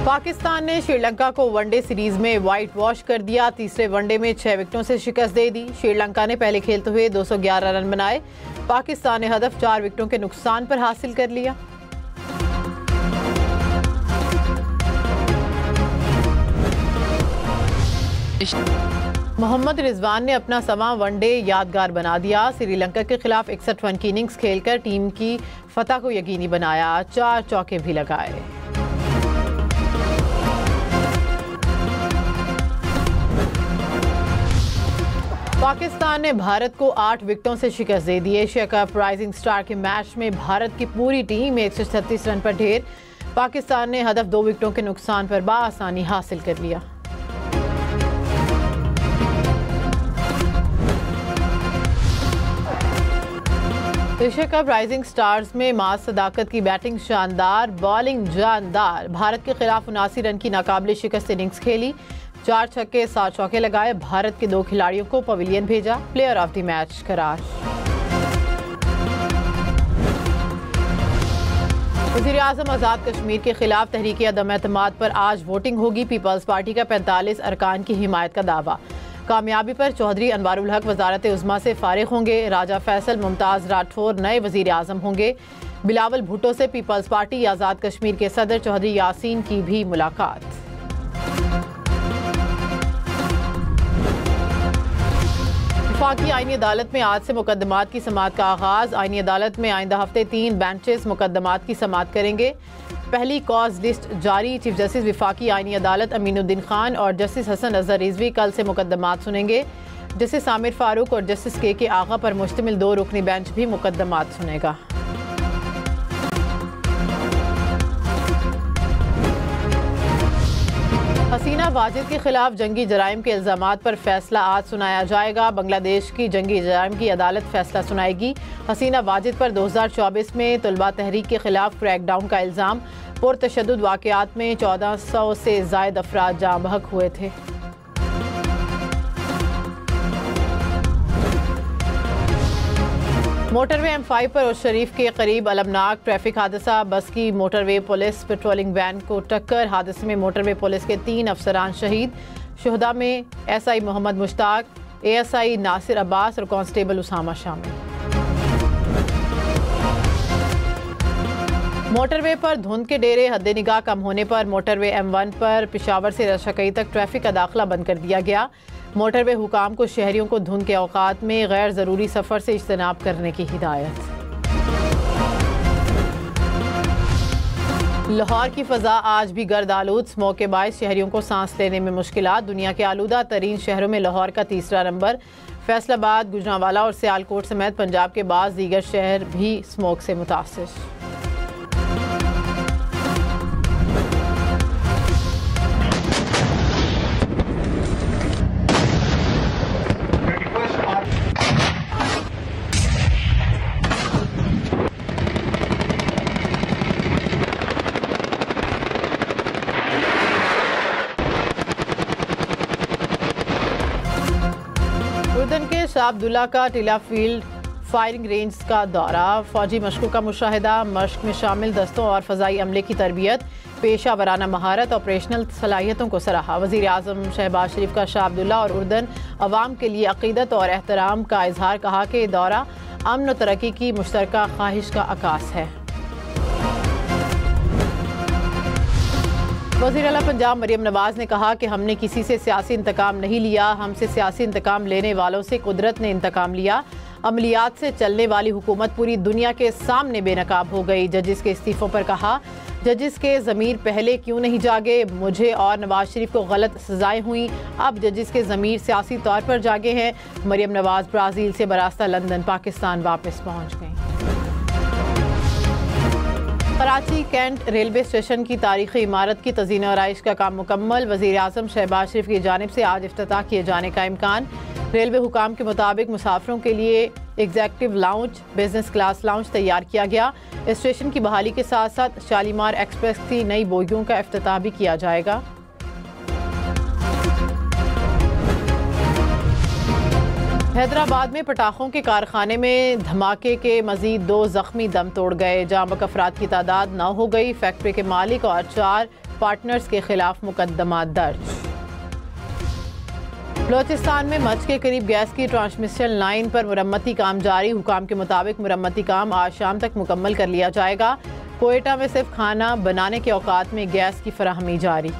पाकिस्तान ने श्रीलंका को one day series में व्हाइट वॉश कर दिया। तीसरे वनडे में 6 विकेटों से शिकस्त दे दी। श्रीलंका ने पहले खेलते हुए 211 रन बनाए। पाकिस्तान ने हदफ 4 विकेटों के नुकसान पर हासिल कर लिया। मोहम्मद रिजवान ने अपना समा वनडे यादगार बना दिया। श्रीलंका के खिलाफ 61 रन की इनिंग्स खेलकर टीम की फतह को यकीनी बनाया। 4 चौके भी लगाए। पाकिस्तान ने भारत को 8 विकेटों से शिकस्त दे दी। एशिया कप राइजिंग स्टार के मैच में भारत की पूरी टीम 136 रन पर ढेर। पाकिस्तान ने हदफ 2 विकेटों के नुकसान पर बआसानी हासिल कर लिया। एशिया कप राइजिंग स्टार्स में माज सदाकत की बैटिंग शानदार, बॉलिंग जानदार। भारत के खिलाफ 79 रन की नाकाबिले शिकस्त इनिंग्स खेली। 4 छक्के 7 चौके लगाए। भारत के 2 खिलाड़ियों को पवेलियन भेजा। प्लेयर ऑफ द मैच करार। वज़ीर-ए-आज़म आज़ाद कश्मीर के खिलाफ तहरीक अदम एतमाद पर आज वोटिंग होगी। पीपल्स पार्टी का 45 अरकान की हिमायत का दावा। कामयाबी पर चौधरी अनवारुल हक वजारत उज़्मा से फारिग होंगे। राजा फैसल मुमताज़ राठौर नए वज़ीर-ए-आज़म होंगे। बिलावल भुट्टो से पीपल्स पार्टी आज़ाद कश्मीर के सदर चौधरी यासीन की भी मुलाकात। वफाकी आईनी अदालत में आज से मुकदमात की समाअत का आगाज। आईनी अदालत में आइंदा हफ्ते 3 बेंचेस मुकदमात की समाअत करेंगे। पहली कॉज लिस्ट जारी। चीफ जस्टिस वफाकी आईनी अदालत अमीनुद्दीन खान और जस्टिस हसन अजहर रिजवी कल से मुकदमात सुनेंगे। जस्टिस आमिर फारूक और जस्टिस के आगा पर मुश्तमिल 2 रुकनी बेंच भी मुकदमात सुनेगा। हसीना वाजिद के खिलाफ जंगी जराइम के इल्जामात पर फैसला आज सुनाया जाएगा। बांग्लादेश की जंगी जराइम की अदालत फैसला सुनाएगी। हसीना वाजिद पर 2024 में तलबा तहरीक के खिलाफ क्रैकडाउन का इल्ज़ाम। पुरतशद्दुद वाक़यात में 1400 से ज़ायद अफराद जाँ बहक हुए थे। मोटरवे M5 पर उस शरीफ के करीब अलमनाक ट्रैफिक हादसा। बस की मोटरवे पुलिस पेट्रोलिंग वैन को टक्कर। हादसे में मोटरवे पुलिस के 3 अफसरान शहीद। शुहदा में SI मोहम्मद मुश्ताक, ASI नासिर अब्बास और कांस्टेबल उसामा शामिल। मोटरवे पर धुंध के डेरे। हद निगाह कम होने पर मोटरवे M1 पर पेशावर से रशाकई तक ट्रैफिक का दाखिला बंद कर दिया गया। मोटरवे हुकाम को शहरियों को धुंध के औकात में गैर ज़रूरी सफ़र से इज्तनाब करने की हिदायत। लाहौर की फ़ज़ा आज भी गर्द आलूद। स्मोक के बायस शहरियों को सांस लेने में मुश्किलात। दुनिया के आलूदा तरीन शहरों में लाहौर का तीसरा नंबर। फैसलाबाद, गुजरांवाला और सियालकोट समेत पंजाब के बाद दीगर शहर भी स्मोक से मुतासिर। उर्दन के शाह अब्दुल्ला का टिला फील्ड फायरिंग रेंज का दौरा। फौजी मशकों का मुशाहिदा। मश्क में शामिल दस्तों और फ़ज़ाई अमले की तरबियत। पेशा वराना महारत, ऑपरेशनल सलाहियतों को सराहा। वज़ीर-ए-आज़म शहबाज शरीफ का शाह अब्दुल्ला और उर्दन अवाम के लिए अक़ीदत और एहतराम का इजहार। कहा कि दौरा अमन और तरक्की की मुश्तरका ख्वाहिश का अक्कास है। वज़ीर आला पंजाब मरियम नवाज ने कहा कि हमने किसी से सियासी इंतकाम नहीं लिया। हमसे सियासी इंतकाम लेने वालों से कुदरत ने इंतकाम लिया। अमलियात से चलने वाली हुकूमत पूरी दुनिया के सामने बेनकाब हो गई। जजिस के इस्तीफों पर कहा, जजिस के ज़मीर पहले क्यों नहीं जागे। मुझे और नवाज शरीफ को गलत सजाएं हुई, अब जजिस के ज़मीर सियासी तौर पर जागे हैं। मरियम नवाज ब्राज़ील से बरास्ता लंदन पाकिस्तान वापस पहुँच गई। कराची कैंट रेलवे स्टेशन की तारीखी इमारत की तज़ीन और आराइश का काम मुकम्मल। वज़ीर-ए-आज़म शहबाज शरीफ की जानिब से आज इफ्तिताह किए जाने का इम्कान। रेलवे हुकाम के मुताबिक मुसाफिरों के लिए executive lounge, business class lounge तैयार किया गया। स्टेशन की बहाली के साथ साथ शालीमार एक्सप्रेस की नई बोगियों का इफ्तिताह भी किया जाएगा। हैदराबाद में पटाखों के कारखाने में धमाके के मजीद 2 जख्मी दम तोड़ गए। जांबक अफराद की तादाद 9 हो गई। फैक्ट्री के मालिक और 4 पार्टनर्स के खिलाफ मुकदमा दर्ज। बलोचिस्तान में मच के करीब गैस की ट्रांसमिशन लाइन पर मुरम्मती काम जारी। हुकाम के मुताबिक मुरम्मती काम आज शाम तक मुकम्मल कर लिया जाएगा। कोयटा में सिर्फ खाना बनाने के औकात में गैस की फराहमी जारी।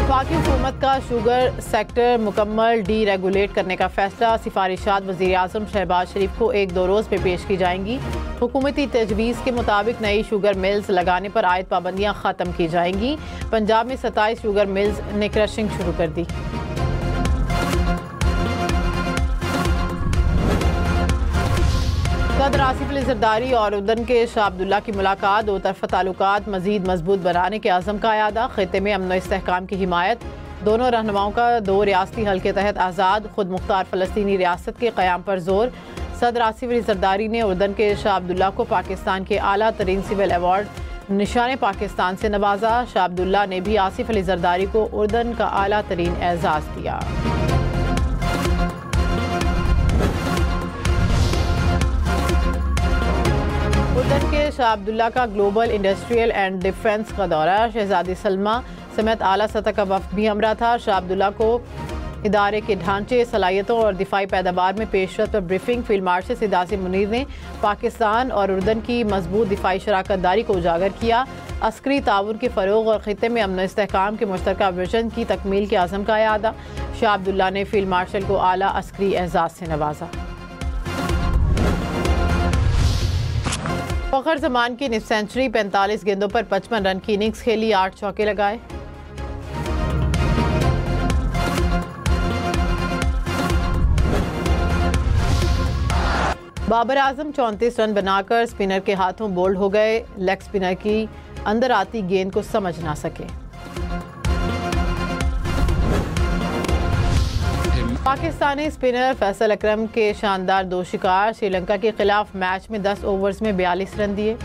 वफाकी हुकूमत का शुगर सेक्टर मुकम्मल डी रेगुलेट करने का फैसला। सिफारिशात वज़ीर आज़म शहबाज शरीफ को 1-2 रोज़ में पेश की जाएंगी। हुकूमती तजवीज़ के मुताबिक नई शुगर मिल्स लगाने पर आयद पाबंदियाँ ख़त्म की जाएंगी। पंजाब में 27 शुगर मिल्स ने क्रशिंग शुरू कर दी। सदर आसिफ अली जरदारी और उर्दन के शाह अब्दुल्ला की मुलाकात। 2 तरफ़ा ताल्लुकात मज़ीद मजबूत बनाने के अज़म का अयादा। खित्ते में अमन व इस्तेहकाम की हिमायत। दोनों रहनुमाओं का 2 रियासती हल के तहत आज़ाद खुद मुख्तार फ़लस्तीनी रियासत के क़याम पर जोर। सदर आसिफ अली जरदारी ने उर्दन के शाह अब्दुल्ला को पाकिस्तान के आला तरीन सिविल अवार्ड निशान पाकिस्तान से नवाजा। शाह अब्दुल्ला ने भी आसिफ अली जरदारी को उर्दन का आला तरीन एजाज़ दिया। उर्दन के शाह अब्दुल्ला का ग्लोबल इंडस्ट्रियल एंड डिफेंस का दौरा। शहजादी सलमा समेत आला सतह का वफ्द भी हमरा था। शाह अब्दुल्ला को इदारे के ढांचे, सलाहियतों और दिफाई पैदावार में पेशरफ्त पर ब्रीफिंग। फील्ड मार्शल सिद्धासी मुनीर ने पाकिस्तान और उर्दन की मजबूत दिफाई शराकत दारी को उजागर किया। अस्करी ताउन के फ़रोग और ख़ित्ते में अमन इस्तेहकाम के मुश्तरका विजन की तकमील के आज़म का अयादा। शाह अब्दुल्ला ने फील्ड मार्शल को आला अस्करी एजाज़ से नवाजा। फ़खर जमान की निफ सेंचुरी। 45 गेंदों पर 55 रन की इनिंग्स खेली। 8 चौके लगाए। बाबर आजम 34 रन बनाकर स्पिनर के हाथों बोल्ड हो गए। लेग स्पिनर की अंदर आती गेंद को समझ ना सके। पाकिस्तानी स्पिनर फैसल अकरम के शानदार 2 शिकार। श्रीलंका के खिलाफ मैच में 10 ओवर्स में 42 रन दिए।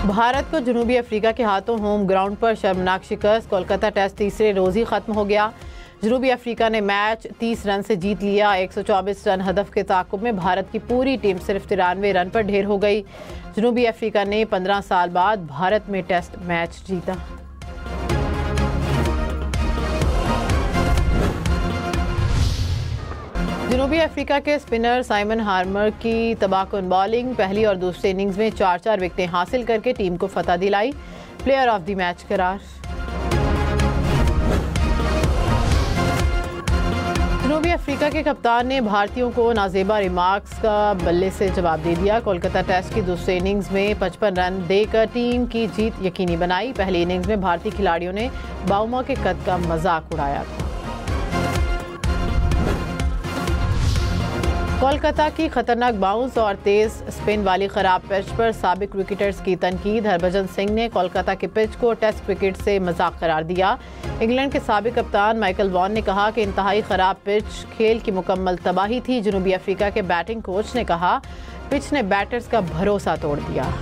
भारत को जनूबी अफ्रीका के हाथों होम ग्राउंड पर शर्मनाक शिकस्त। कोलकाता टेस्ट तीसरे रोज ही खत्म हो गया। जनूबी अफ्रीका ने मैच 30 रन से जीत लिया। 124 रन हदफ के ताक़ुब में भारत की पूरी टीम सिर्फ 93 रन पर ढेर हो गई। जनूबी अफ्रीका ने 15 साल बाद भारत में टेस्ट मैच जीता। जनूबी अफ्रीका के स्पिनर साइमन हार्मर की तबाहकुन बॉलिंग। पहली और दूसरी इनिंग्स में 4-4 विकेटें हासिल करके टीम को फतह दिलाई। प्लेयर ऑफ द मैच करार। जनूबी अफ्रीका के कप्तान ने भारतीयों को नाजेबा रिमार्क्स का बल्ले से जवाब दे दिया। कोलकाता टेस्ट की दूसरी इनिंग्स में 55 रन देकर टीम की जीत यकीनी बनाई। पहली इनिंग्स में भारतीय खिलाड़ियों ने बाउमा के कद का मजाक उड़ाया था। कोलकाता की खतरनाक बाउंस और तेज स्पिन वाली खराब पिच पर साबिक क्रिकेटर्स की तनकीद। हरभजन सिंह ने कोलकाता के पिच को टेस्ट क्रिकेट से मजाक करार दिया। इंग्लैंड के साबिक कप्तान माइकल वॉन ने कहा कि इंतहाई खराब पिच खेल की मुकम्मल तबाही थी। जनूबी अफ्रीका के बैटिंग कोच ने कहा पिच ने बैटर्स का भरोसा तोड़ दिया।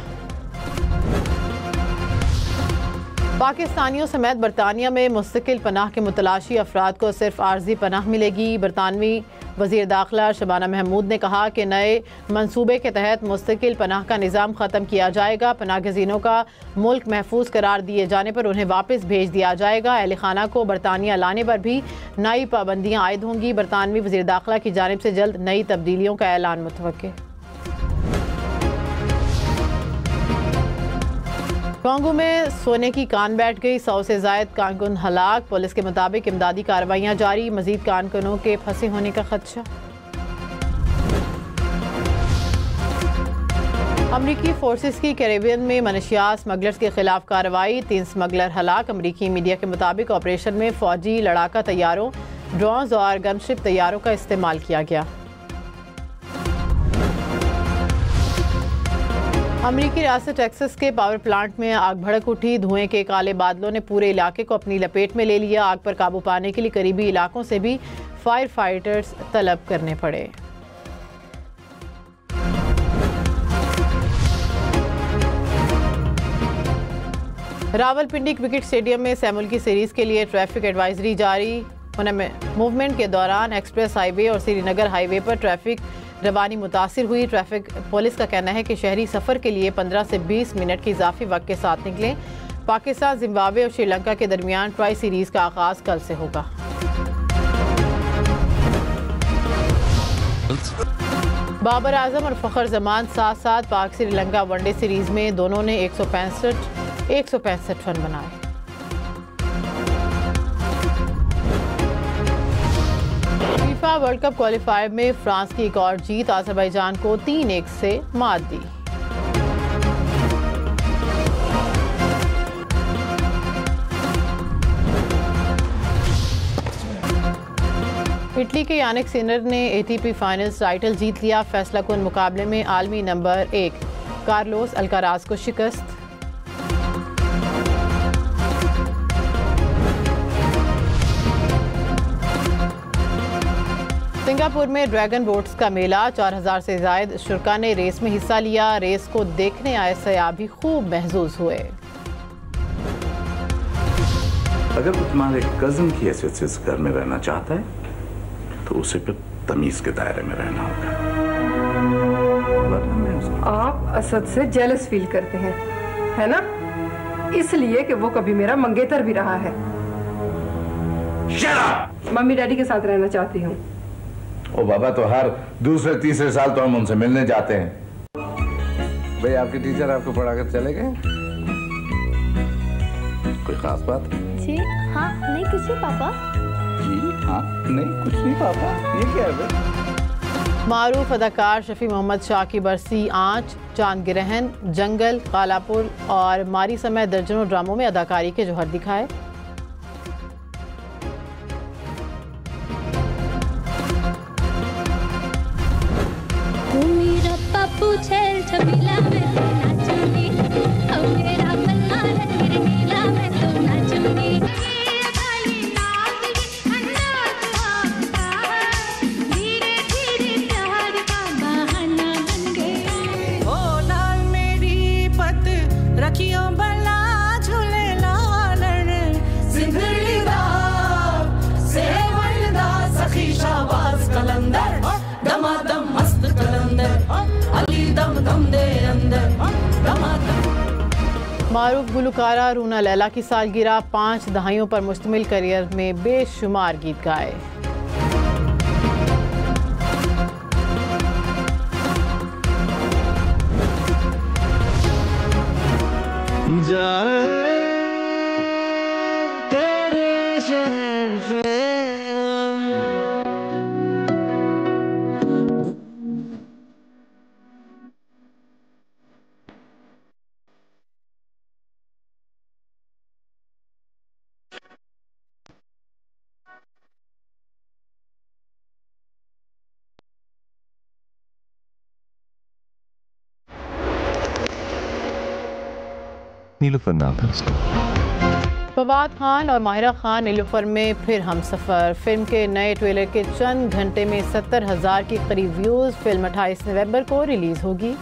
पाकिस्तानियों समेत बरतानिया में मुस्तकिल पनाह के मुतलाशी अफराद को सिर्फ आर्जी पनाह मिलेगी। बरतानवी वज़ीर दाखिला शबाना महमूद ने कहा कि नए मंसूबे के तहत मुस्तकिल पनाह का निज़ाम ख़त्म किया जाएगा। पनाह गज़ीनों का मुल्क महफूज करार दिए जाने पर उन्हें वापस भेज दिया जाएगा। अहल खाना को बरतानिया लाने पर भी नई पाबंदियाँ आयद होंगी। बरतानवी वज़ीर दाखिला की जानिब से जल्द नई तब्दीलियों का ऐलान मुतवक्किल। कांगो में सोने की कान बैठ गई। 100 से ज़ायद कारकुन हलाक। पुलिस के मुताबिक इमदादी कार्रवाइयाँ जारी। मजीद कारकुनों के फंसे होने का खदशा। अमरीकी फोर्सेस की कैरेबियन में मनशियात स्मगलर्स के खिलाफ कार्रवाई। 3 स्मगलर हलाक। अमरीकी मीडिया के मुताबिक ऑपरेशन में फौजी लड़ाका तैयारों, ड्रोन्स और गनशिप तैयारों का इस्तेमाल किया गया। अमरीकी रियासत टेक्सास के पावर प्लांट में आग भड़क उठी। धुएं के काले बादलों ने पूरे इलाके को अपनी लपेट में ले लिया। आग पर काबू पाने के लिए करीबी इलाकों से भी फायर फाइटर्स तलब करने पड़े। रावलपिंडी क्रिकेट स्टेडियम में सैमुअल की सीरीज के लिए ट्रैफिक एडवाइजरी जारी। उनमें मूवमेंट के दौरान एक्सप्रेस हाईवे और श्रीनगर हाईवे पर ट्रैफिक रवानी मुतासिर हुई। ट्रैफिक पुलिस का कहना है कि शहरी सफर के लिए 15 से 20 मिनट के इजाफी वक्त के साथ निकलें। पाकिस्तान, जिम्बाब्वे और श्रीलंका के दरमियान ट्राई सीरीज का आगाज कल से होगा। बाबर आजम और फखर जमान साथ साथ पाक श्रीलंका वनडे सीरीज में दोनों ने 165 रन बनाए। फीफा वर्ल्ड कप क्वालिफायर में फ्रांस की एक और जीत, अजरबैजान को 3-1 से मात दी। इटली के यानिक सिनर ने एटीपी फाइनल्स टाइटल जीत लिया। फैसला कुन मुकाबले में आलमी नंबर 1 कार्लोस अल्काराज को शिकस्त। सिंगापुर में ड्रैगन बोट्स का मेला, 4000 से ज्यादा शुरका ने रेस में हिस्सा लिया। रेस को देखने आए सयाह भी खूब महजूज हुए। अगर वो तुम्हारे कजन की हैसियत से इस घर में रहना चाहता है तो उसे फिर तमीज के दायरे में रहना होगा। आप असद से जेलस फील करते हैं, है ना? इसलिए कि वो कभी मेरा मंगेतर भी रहा है। मम्मी डैडी के साथ रहना चाहती हूँ। ओ बाबा, तो हर दूसरे तीसरे साल तो हम उनसे मिलने जाते हैं। भाई, आपके टीचर आपको पढ़ाकर चले गए? कोई खास बात? जी हाँ, नहीं कुछ नहीं पापा। जी हाँ, नहीं कुछ नहीं पापा। ये क्या है? मारूफ अदाकार शफी मोहम्मद शाह की बरसी, आंच, चांद गिरहन, जंगल, कालापुर और मारी समेत दर्जनों ड्रामों में अदाकारी के जौहर दिखाए। मेरा पप्पू छेल छबीला में तो नाचूंगी, और मेरा बल्ला है नीला में तो नाचूंगी। मारूफ गुलकारा रूना लैला की सालगिरह, 5 दहाइयों पर मुश्तमिल करियर में बेशुमार गीत गाए। फवाद खान और माहिरा खान नीलूफर में फिर हम सफ़र। फिल्म के नए ट्रेलर के चंद घंटे में 70,000 के करीब व्यूज़। फिल्म 28 नवंबर को रिलीज़ होगी।